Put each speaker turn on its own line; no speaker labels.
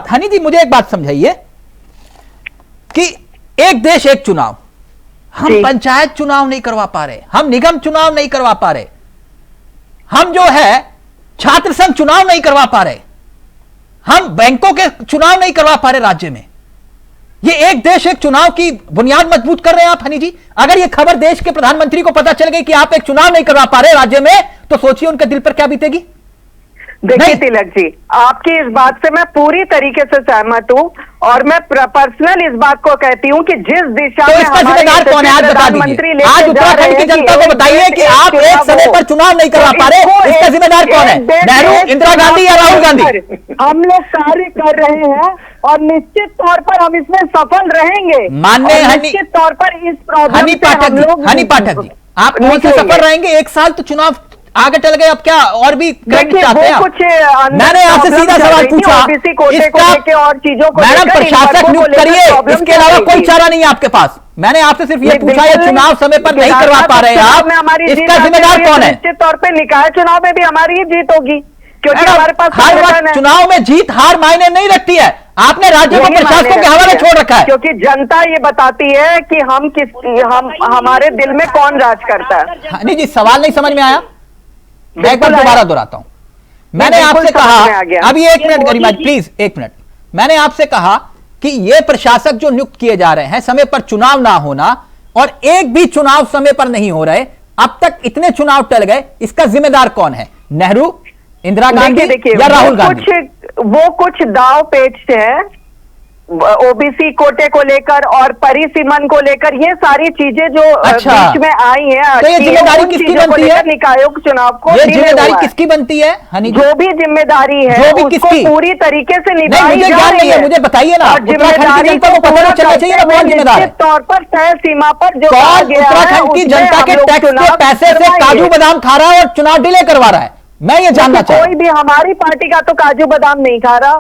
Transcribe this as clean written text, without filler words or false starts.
हनी जी मुझे एक बात समझाइए कि एक देश एक चुनाव, हम पंचायत चुनाव नहीं करवा पा रहे, हम निगम चुनाव नहीं करवा पा रहे, हम जो है छात्र संघ चुनाव नहीं करवा पा रहे, हम बैंकों के चुनाव नहीं करवा पा रहे राज्य में। ये एक देश एक चुनाव की बुनियाद मजबूत कर रहे हैं आप हनी जी। अगर ये खबर देश के प्रधानमंत्री को पता चल गई कि आप एक चुनाव नहीं करवा पा रहे राज्य में, तो सोचिए उनके दिल पर क्या बीतेगी।
देखिए तिलक जी, आपकी इस बात से मैं पूरी तरीके से सहमत हूँ और मैं पर्सनल इस बात को कहती हूँ कि जिस दिशा में
इसका जिम्मेदार कौन है आज बता दीजिए। आज उत्तराखंड की जनता को बताइए कि आप एक समय पर चुनाव नहीं करवा पा रहे, इसका जिम्मेदार कौन है? नेहरू, इंदिरा गांधी या राहुल गांधी?
हम लोग कार्य कर रहे हैं और निश्चित तौर पर हम इसमें सफल रहेंगे।
माननीय
निश्चित तौर पर इस प्रॉब्लम
हनी पाठक जी, आप कौन से सफल रहेंगे? एक साल तो चुनाव आगे चल गए, अब क्या और भी चाहते हैं?
कुछ
मैंने आपसे सीधा सवाल पूछा,
और चीजों को
मैडम प्रशासक नियुक्त करिए, इसके अलावा कोई चारा नहीं है आपके पास। मैंने आपसे सिर्फ ये पूछा, ये चुनाव समय पर नहीं करवा पा रहे हैं आप, इसका जिम्मेदार कौन है?
निश्चित तौर पर निकाय चुनाव में भी हमारी ही जीत होगी, क्योंकि हमारे पास
हर वक्त चुनाव में जीत हार मायने नहीं रखती है। आपने राज्यों को प्रशासकों के हवाले छोड़ रखा है,
क्योंकि जनता ये बताती है कि हम हमारे दिल में कौन राज करता है।
नहीं जी, सवाल नहीं समझ में आया, मैं एक बार दोबारा दोहराता हूं। मैंने आपसे कहा, अभी एक मिनट गरिमा प्लीज, एक मिनट। मैंने आपसे कहा कि ये प्रशासक जो नियुक्त किए जा रहे हैं, समय पर चुनाव ना होना, और एक भी चुनाव समय पर नहीं हो रहे, अब तक इतने चुनाव टल गए, इसका जिम्मेदार कौन है? नेहरू, इंदिरा गांधी या राहुल गांधी?
वो कुछ दाव पेच है, ओबीसी कोटे को लेकर और परिसीमन को लेकर, ये सारी चीजें जो बीच में आई हैं,
तो ये जिम्मेदारी किसकी बनती है?
निकायों चुनाव को
ये जिम्मेदारी किसकी बनती है हनी?
जो भी जिम्मेदारी है
जो भी
उसको
किसकी
पूरी तरीके से निभाई
मुझे ज्ञान नहीं है, मुझे बताइए ना। उत्तराखंड की जनता को पता चलना चाहिए ना कौन जिम्मेदार है।
तौर पर तय सीमा पर जो
कौन उत्तराखंड की जनता के टैक्स के पैसे से काजू बादाम खा रहा है और चुनाव डिले करवा रहा है, मैं ये जानना चाहता हूं।
कोई भी हमारी पार्टी का तो काजू बादाम नहीं खा रहा।